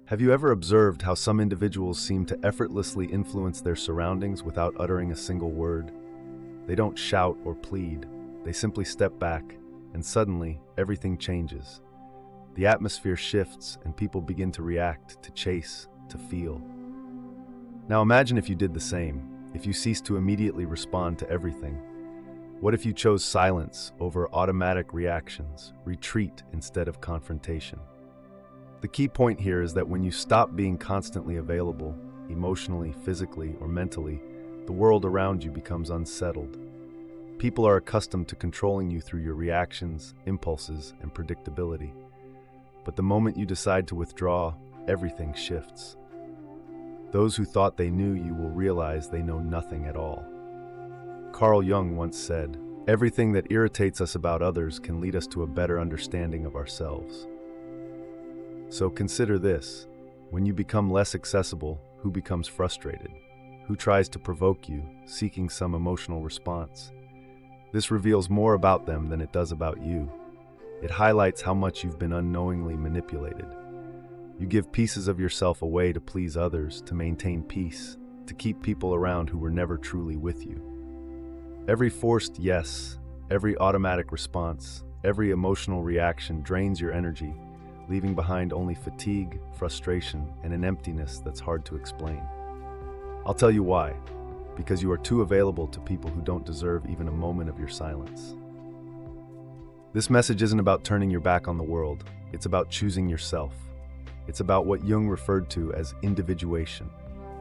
Have you ever observed how some individuals seem to effortlessly influence their surroundings without uttering a single word? They don't shout or plead, they simply step back, and suddenly everything changes. The atmosphere shifts and people begin to react, to chase, to feel. Now imagine if you did the same, if you ceased to immediately respond to everything. What if you chose silence over automatic reactions, retreat instead of confrontation? The key point here is that when you stop being constantly available, emotionally, physically, or mentally, the world around you becomes unsettled. People are accustomed to controlling you through your reactions, impulses, and predictability. But the moment you decide to withdraw, everything shifts. Those who thought they knew you will realize they know nothing at all. Carl Jung once said, "Everything that irritates us about others can lead us to a better understanding of ourselves." So consider this: when you become less accessible, who becomes frustrated? Who tries to provoke you, seeking some emotional response? This reveals more about them than it does about you. It highlights how much you've been unknowingly manipulated. You give pieces of yourself away to please others, to maintain peace, to keep people around who were never truly with you. Every forced yes, every automatic response, every emotional reaction drains your energy, leaving behind only fatigue, frustration, and an emptiness that's hard to explain. I'll tell you why. Because you are too available to people who don't deserve even a moment of your silence. This message isn't about turning your back on the world. It's about choosing yourself. It's about what Jung referred to as individuation,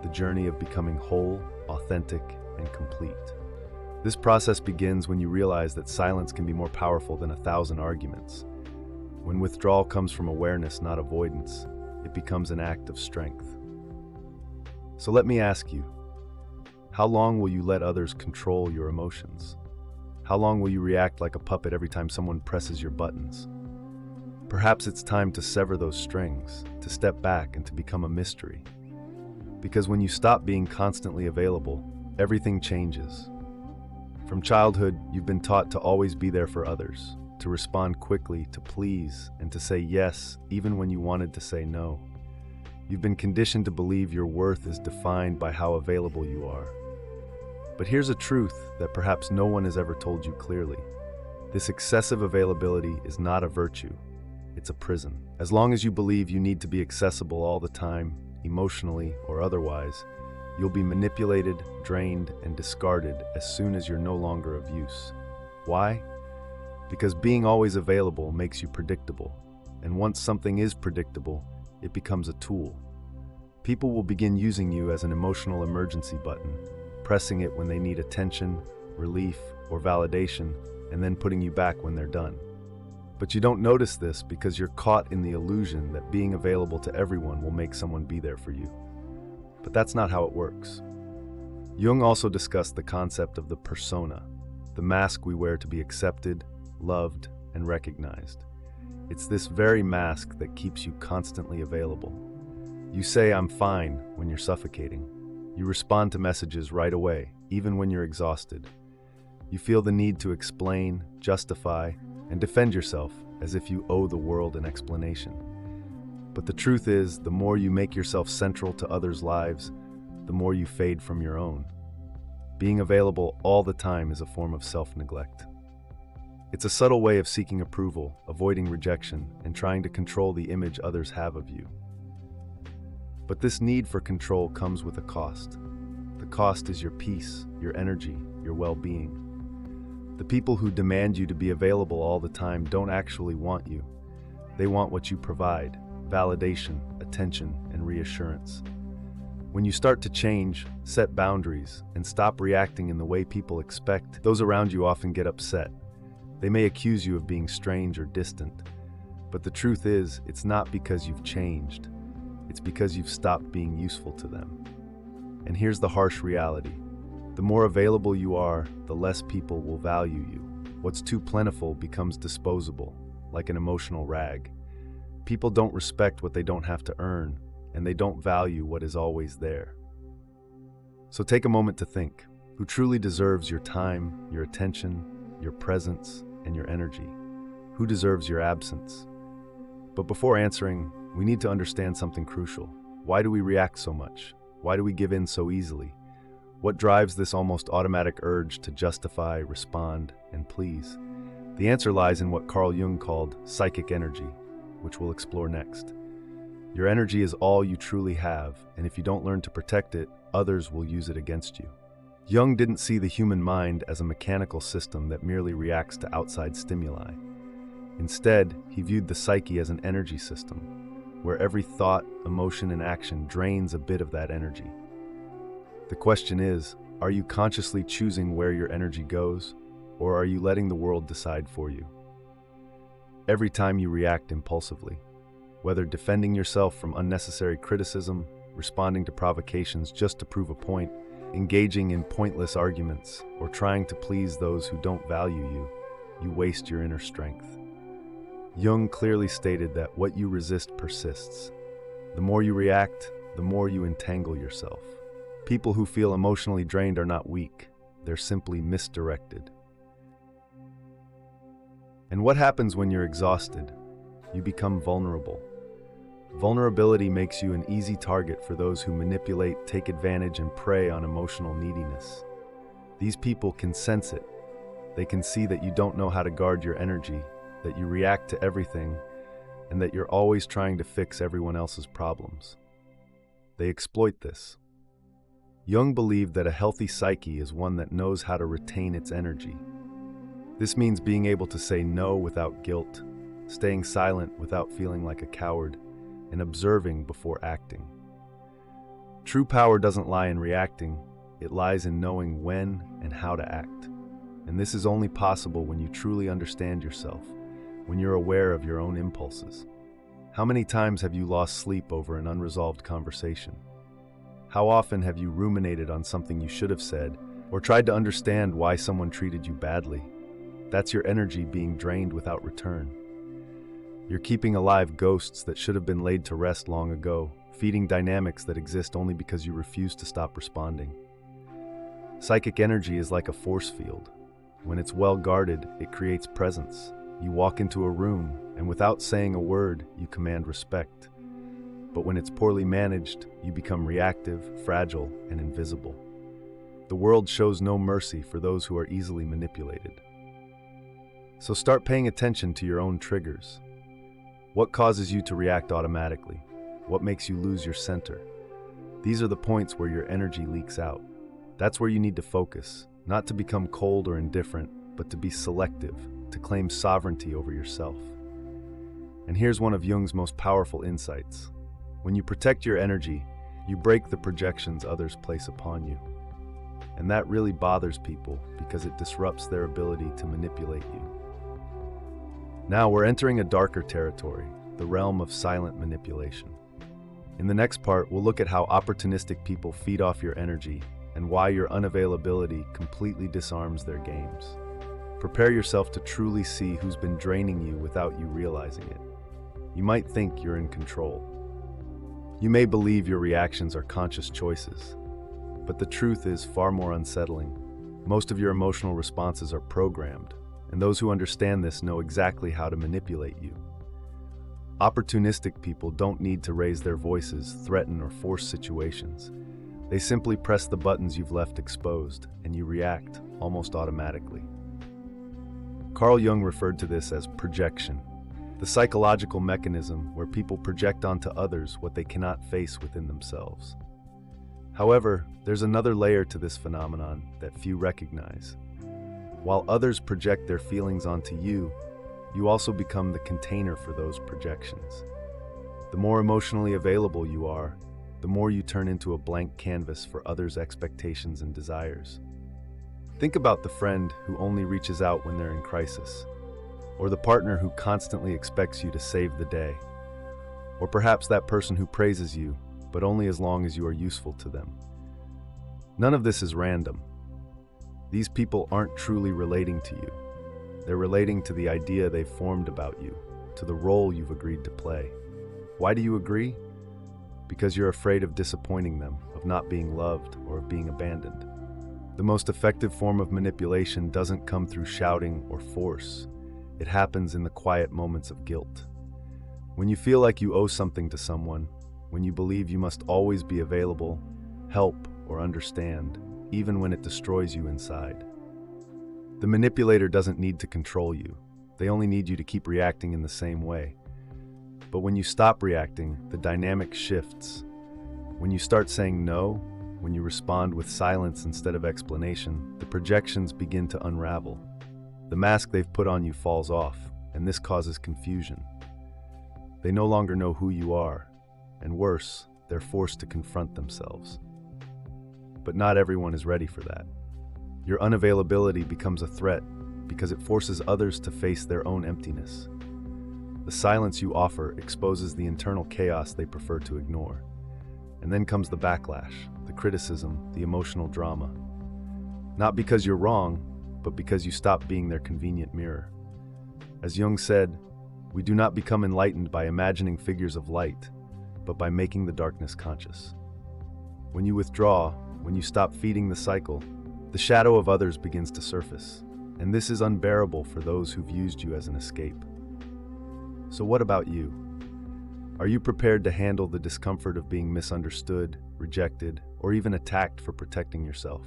the journey of becoming whole, authentic, and complete. This process begins when you realize that silence can be more powerful than 1,000 arguments. When withdrawal comes from awareness, not avoidance, it becomes an act of strength. So let me ask you, how long will you let others control your emotions? How long will you react like a puppet every time someone presses your buttons? Perhaps it's time to sever those strings, to step back and to become a mystery. Because when you stop being constantly available, everything changes. From childhood, you've been taught to always be there for others, to respond quickly, to please, and to say yes even when you wanted to say no. You've been conditioned to believe your worth is defined by how available you are. But here's a truth that perhaps no one has ever told you clearly. This excessive availability is not a virtue. It's a prison. As long as you believe you need to be accessible all the time, emotionally or otherwise, you'll be manipulated, drained, and discarded as soon as you're no longer of use. Why? Because being always available makes you predictable. And once something is predictable, it becomes a tool. People will begin using you as an emotional emergency button, pressing it when they need attention, relief, or validation, and then putting you back when they're done. But you don't notice this because you're caught in the illusion that being available to everyone will make someone be there for you. But that's not how it works. Jung also discussed the concept of the persona, the mask we wear to be accepted, loved, and recognized. It's this very mask that keeps you constantly available. You say, "I'm fine," when you're suffocating. You respond to messages right away, even when you're exhausted. You feel the need to explain, justify, and defend yourself as if you owe the world an explanation. But the truth is, the more you make yourself central to others' lives, the more you fade from your own. Being available all the time is a form of self-neglect. It's a subtle way of seeking approval, avoiding rejection, and trying to control the image others have of you. But this need for control comes with a cost. The cost is your peace, your energy, your well-being. The people who demand you to be available all the time don't actually want you. They want what you provide: validation, attention, and reassurance. When you start to change, set boundaries, and stop reacting in the way people expect, those around you often get upset. They may accuse you of being strange or distant. But the truth is, it's not because you've changed. It's because you've stopped being useful to them. And here's the harsh reality. The more available you are, the less people will value you. What's too plentiful becomes disposable, like an emotional rag. People don't respect what they don't have to earn, and they don't value what is always there. So take a moment to think. Who truly deserves your time, your attention, your presence, and your energy? Who deserves your absence? But before answering, we need to understand something crucial. Why do we react so much? Why do we give in so easily? What drives this almost automatic urge to justify, respond, and please? The answer lies in what Carl Jung called psychic energy, which we'll explore next. Your energy is all you truly have, and if you don't learn to protect it, others will use it against you. Jung didn't see the human mind as a mechanical system that merely reacts to outside stimuli. Instead, he viewed the psyche as an energy system, where every thought, emotion, and action drains a bit of that energy. The question is, are you consciously choosing where your energy goes, or are you letting the world decide for you? Every time you react impulsively, whether defending yourself from unnecessary criticism, responding to provocations just to prove a point, engaging in pointless arguments, or trying to please those who don't value you, you waste your inner strength. Jung clearly stated that what you resist persists. The more you react, the more you entangle yourself. People who feel emotionally drained are not weak, they're simply misdirected. And what happens when you're exhausted? You become vulnerable. Vulnerability makes you an easy target for those who manipulate, take advantage, and prey on emotional neediness. These people can sense it. They can see that you don't know how to guard your energy, that you react to everything, and that you're always trying to fix everyone else's problems. They exploit this. Jung believed that a healthy psyche is one that knows how to retain its energy. This means being able to say no without guilt, staying silent without feeling like a coward, and observing before acting. True power doesn't lie in reacting, it lies in knowing when and how to act. And this is only possible when you truly understand yourself, when you're aware of your own impulses. How many times have you lost sleep over an unresolved conversation? How often have you ruminated on something you should have said, or tried to understand why someone treated you badly? That's your energy being drained without return. You're keeping alive ghosts that should have been laid to rest long ago, feeding dynamics that exist only because you refuse to stop responding. Psychic energy is like a force field. When it's well guarded, it creates presence. You walk into a room, and without saying a word, you command respect. But when it's poorly managed, you become reactive, fragile, and invisible. The world shows no mercy for those who are easily manipulated. So start paying attention to your own triggers. What causes you to react automatically? What makes you lose your center? These are the points where your energy leaks out. That's where you need to focus, not to become cold or indifferent, but to be selective, to claim sovereignty over yourself. And here's one of Jung's most powerful insights. When you protect your energy, you break the projections others place upon you. And that really bothers people because it disrupts their ability to manipulate you. Now we're entering a darker territory, the realm of silent manipulation. In the next part, we'll look at how opportunistic people feed off your energy and why your unavailability completely disarms their games. Prepare yourself to truly see who's been draining you without you realizing it. You might think you're in control. You may believe your reactions are conscious choices, but the truth is far more unsettling. Most of your emotional responses are programmed, and those who understand this know exactly how to manipulate you. Opportunistic people don't need to raise their voices, threaten, or force situations. They simply press the buttons you've left exposed, and you react almost automatically. Carl Jung referred to this as projection, the psychological mechanism where people project onto others what they cannot face within themselves. However, there's another layer to this phenomenon that few recognize. While others project their feelings onto you, you also become the container for those projections. The more emotionally available you are, the more you turn into a blank canvas for others' expectations and desires. Think about the friend who only reaches out when they're in crisis, or the partner who constantly expects you to save the day, or perhaps that person who praises you, but only as long as you are useful to them. None of this is random. These people aren't truly relating to you. They're relating to the idea they've formed about you, to the role you've agreed to play. Why do you agree? Because you're afraid of disappointing them, of not being loved, or of being abandoned. The most effective form of manipulation doesn't come through shouting or force. It happens in the quiet moments of guilt. When you feel like you owe something to someone, when you believe you must always be available, help, or understand, even when it destroys you inside. The manipulator doesn't need to control you. They only need you to keep reacting in the same way. But when you stop reacting, the dynamic shifts. When you start saying no, when you respond with silence instead of explanation, the projections begin to unravel. The mask they've put on you falls off, and this causes confusion. They no longer know who you are, and worse, they're forced to confront themselves. But not everyone is ready for that. Your unavailability becomes a threat because it forces others to face their own emptiness. The silence you offer exposes the internal chaos they prefer to ignore. And then comes the backlash, the criticism, the emotional drama. Not because you're wrong, but because you stop being their convenient mirror. As Jung said, we do not become enlightened by imagining figures of light, but by making the darkness conscious. When you withdraw, when you stop feeding the cycle, the shadow of others begins to surface, and this is unbearable for those who've used you as an escape. So what about you? Are you prepared to handle the discomfort of being misunderstood, rejected, or even attacked for protecting yourself?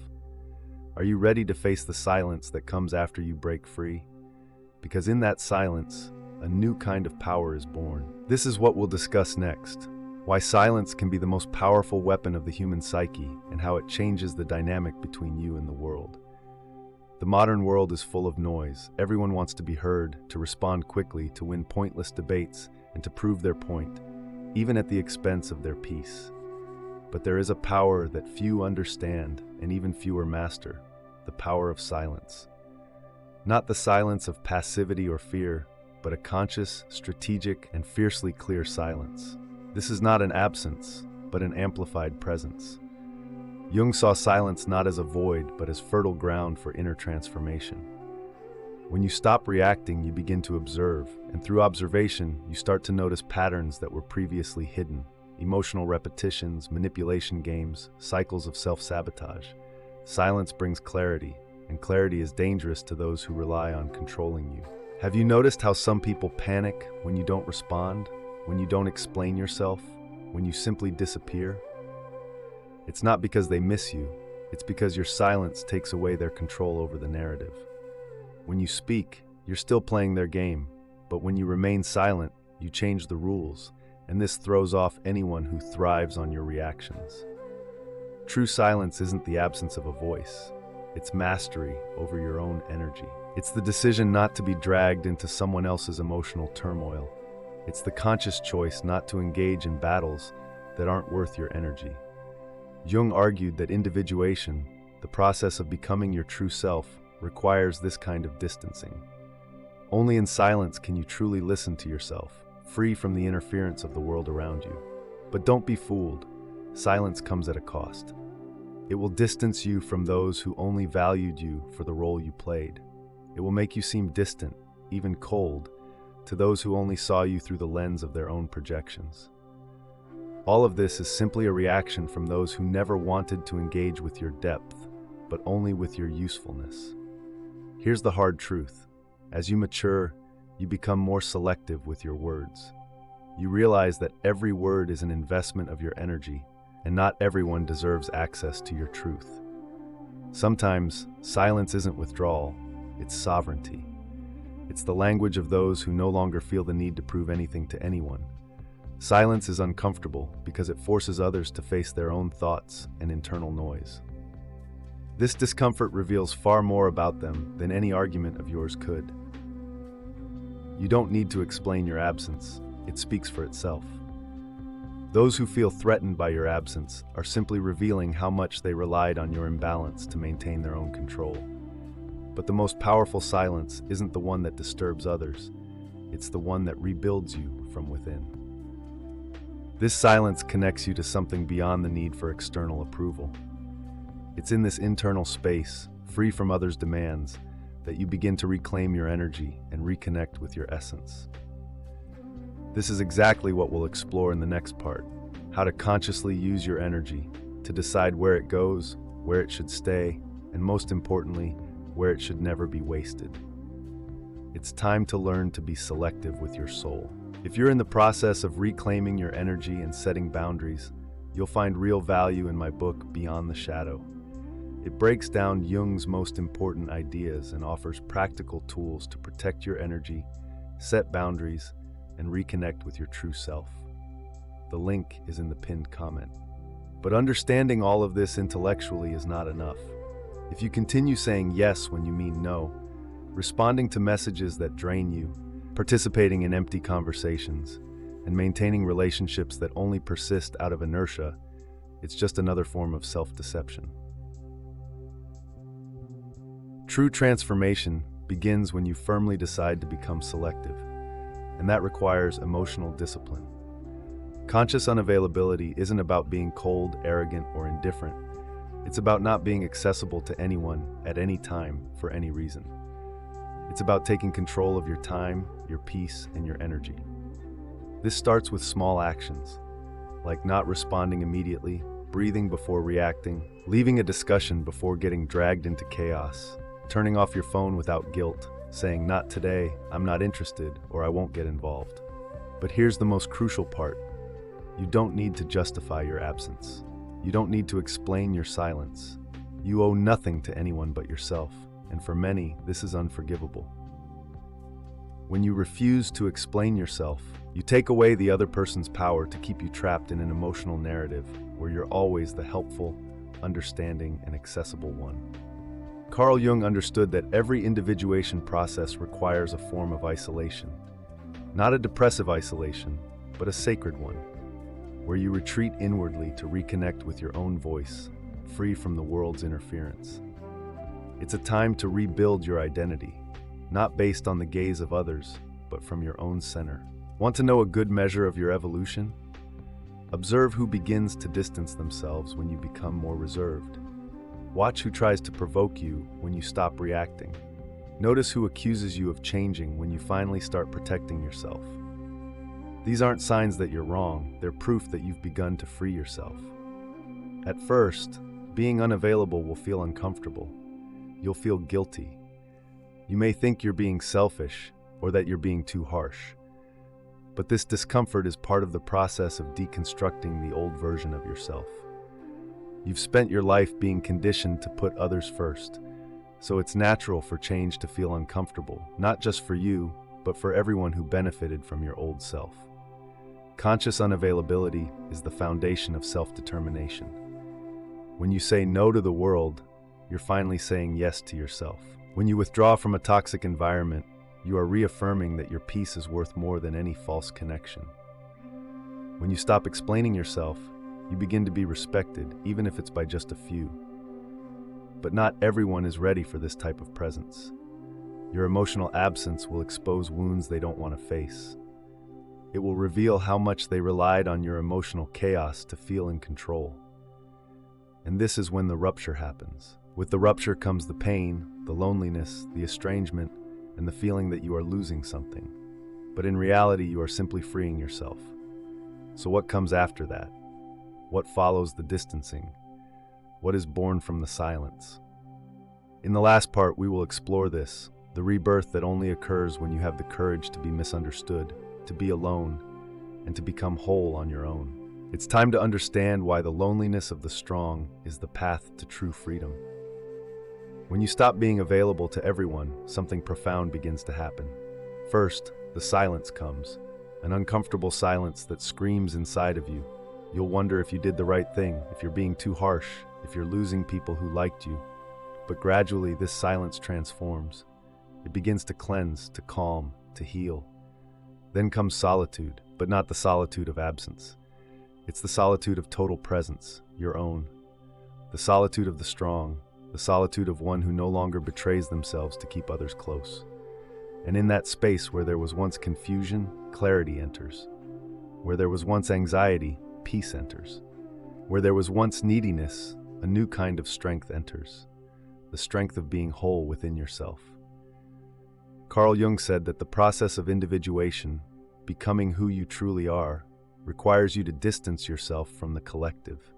Are you ready to face the silence that comes after you break free? Because in that silence, a new kind of power is born. This is what we'll discuss next. Why silence can be the most powerful weapon of the human psyche, and how it changes the dynamic between you and the world. The modern world is full of noise. Everyone wants to be heard, to respond quickly, to win pointless debates, and to prove their point, even at the expense of their peace. But there is a power that few understand, and even fewer master, the power of silence. Not the silence of passivity or fear, but a conscious, strategic, and fiercely clear silence. This is not an absence, but an amplified presence. Jung saw silence not as a void, but as fertile ground for inner transformation. When you stop reacting, you begin to observe, and through observation, you start to notice patterns that were previously hidden, emotional repetitions, manipulation games, cycles of self-sabotage. Silence brings clarity, and clarity is dangerous to those who rely on controlling you. Have you noticed how some people panic when you don't respond, when you don't explain yourself, when you simply disappear? It's not because they miss you, it's because your silence takes away their control over the narrative. When you speak, you're still playing their game, but when you remain silent, you change the rules, and this throws off anyone who thrives on your reactions. True silence isn't the absence of a voice, it's mastery over your own energy. It's the decision not to be dragged into someone else's emotional turmoil. It's the conscious choice not to engage in battles that aren't worth your energy. Jung argued that individuation, the process of becoming your true self, requires this kind of distancing. Only in silence can you truly listen to yourself, free from the interference of the world around you. But don't be fooled. Silence comes at a cost. It will distance you from those who only valued you for the role you played. It will make you seem distant, even cold, to those who only saw you through the lens of their own projections. All of this is simply a reaction from those who never wanted to engage with your depth, but only with your usefulness. Here's the hard truth. As you mature, you become more selective with your words. You realize that every word is an investment of your energy, and not everyone deserves access to your truth. Sometimes, silence isn't withdrawal, it's sovereignty. It's the language of those who no longer feel the need to prove anything to anyone. Silence is uncomfortable because it forces others to face their own thoughts and internal noise. This discomfort reveals far more about them than any argument of yours could. You don't need to explain your absence, it speaks for itself. Those who feel threatened by your absence are simply revealing how much they relied on your imbalance to maintain their own control. But the most powerful silence isn't the one that disturbs others, it's the one that rebuilds you from within. This silence connects you to something beyond the need for external approval. It's in this internal space, free from others' demands, that you begin to reclaim your energy and reconnect with your essence. This is exactly what we'll explore in the next part: how to consciously use your energy, to decide where it goes, where it should stay, and most importantly, where it should never be wasted. It's time to learn to be selective with your soul. If you're in the process of reclaiming your energy and setting boundaries, you'll find real value in my book, Beyond the Shadow. It breaks down Jung's most important ideas and offers practical tools to protect your energy, set boundaries, and reconnect with your true self. The link is in the pinned comment. But understanding all of this intellectually is not enough. If you continue saying yes when you mean no, responding to messages that drain you, participating in empty conversations, and maintaining relationships that only persist out of inertia, it's just another form of self-deception. True transformation begins when you firmly decide to become selective, and that requires emotional discipline. Conscious unavailability isn't about being cold, arrogant, or indifferent. It's about not being accessible to anyone at any time for any reason. It's about taking control of your time, your peace, and your energy. This starts with small actions, like not responding immediately, breathing before reacting, leaving a discussion before getting dragged into chaos, turning off your phone without guilt, saying, "Not today, I'm not interested," or "I won't get involved." But here's the most crucial part. You don't need to justify your absence. You don't need to explain your silence. You owe nothing to anyone but yourself, and for many, this is unforgivable. When you refuse to explain yourself, you take away the other person's power to keep you trapped in an emotional narrative where you're always the helpful, understanding, and accessible one. Carl Jung understood that every individuation process requires a form of isolation. Not a depressive isolation, but a sacred one, where you retreat inwardly to reconnect with your own voice, free from the world's interference. It's a time to rebuild your identity, not based on the gaze of others, but from your own center. Want to know a good measure of your evolution? Observe who begins to distance themselves when you become more reserved. Watch who tries to provoke you when you stop reacting. Notice who accuses you of changing when you finally start protecting yourself. These aren't signs that you're wrong, they're proof that you've begun to free yourself. At first, being unavailable will feel uncomfortable. You'll feel guilty. You may think you're being selfish or that you're being too harsh. But this discomfort is part of the process of deconstructing the old version of yourself. You've spent your life being conditioned to put others first, so it's natural for change to feel uncomfortable, not just for you, but for everyone who benefited from your old self. Conscious unavailability is the foundation of self-determination. When you say no to the world, you're finally saying yes to yourself. When you withdraw from a toxic environment, you are reaffirming that your peace is worth more than any false connection. When you stop explaining yourself, you begin to be respected, even if it's by just a few. But not everyone is ready for this type of presence. Your emotional absence will expose wounds they don't want to face. It will reveal how much they relied on your emotional chaos to feel in control. And this is when the rupture happens. With the rupture comes the pain, the loneliness, the estrangement, and the feeling that you are losing something. But in reality, you are simply freeing yourself. So what comes after that? What follows the distancing? What is born from the silence? In the last part, we will explore this, the rebirth that only occurs when you have the courage to be misunderstood, to be alone, and to become whole on your own. It's time to understand why the loneliness of the strong is the path to true freedom. When you stop being available to everyone, something profound begins to happen. First, the silence comes, an uncomfortable silence that screams inside of you. You'll wonder if you did the right thing, if you're being too harsh, if you're losing people who liked you. But gradually, this silence transforms. It begins to cleanse, to calm, to heal. Then comes solitude, but not the solitude of absence. It's the solitude of total presence, your own. The solitude of the strong, the solitude of one who no longer betrays themselves to keep others close. And in that space where there was once confusion, clarity enters. Where there was once anxiety, peace enters. Where there was once neediness, a new kind of strength enters. The strength of being whole within yourself. Carl Jung said that the process of individuation, becoming who you truly are, requires you to distance yourself from the collective.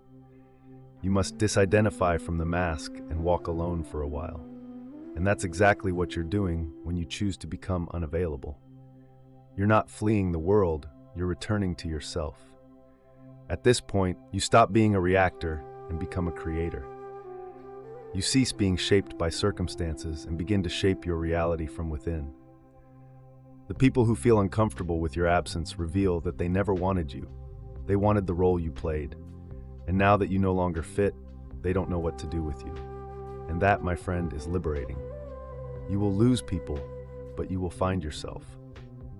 You must disidentify from the mask and walk alone for a while. And that's exactly what you're doing when you choose to become unavailable. You're not fleeing the world, you're returning to yourself. At this point, you stop being a reactor and become a creator. You cease being shaped by circumstances and begin to shape your reality from within. The people who feel uncomfortable with your absence reveal that they never wanted you. They wanted the role you played. And now that you no longer fit, they don't know what to do with you. And that, my friend, is liberating. You will lose people, but you will find yourself.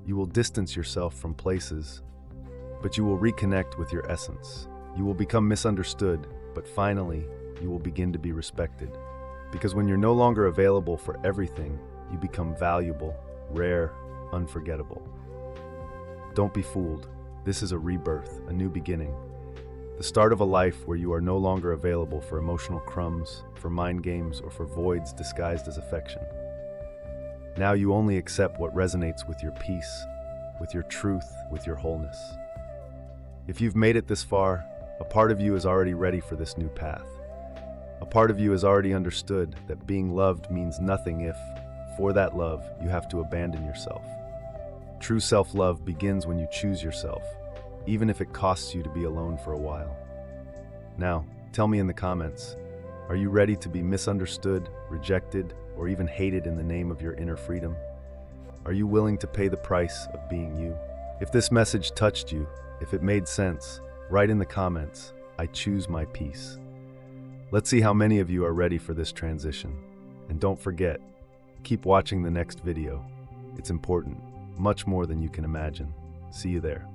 You will distance yourself from places, but you will reconnect with your essence. You will become misunderstood, but finally, you will begin to be respected. Because when you're no longer available for everything, you become valuable, rare, unforgettable. Don't be fooled. This is a rebirth, a new beginning. The start of a life where you are no longer available for emotional crumbs, for mind games, or for voids disguised as affection. Now you only accept what resonates with your peace, with your truth, with your wholeness. If you've made it this far, a part of you is already ready for this new path. A part of you has already understood that being loved means nothing if, for that love, you have to abandon yourself. True self-love begins when you choose yourself, even if it costs you to be alone for a while. Now, tell me in the comments, are you ready to be misunderstood, rejected, or even hated in the name of your inner freedom? Are you willing to pay the price of being you? If this message touched you, if it made sense, write in the comments, I choose my peace. Let's see how many of you are ready for this transition. And don't forget, keep watching the next video. It's important, much more than you can imagine. See you there.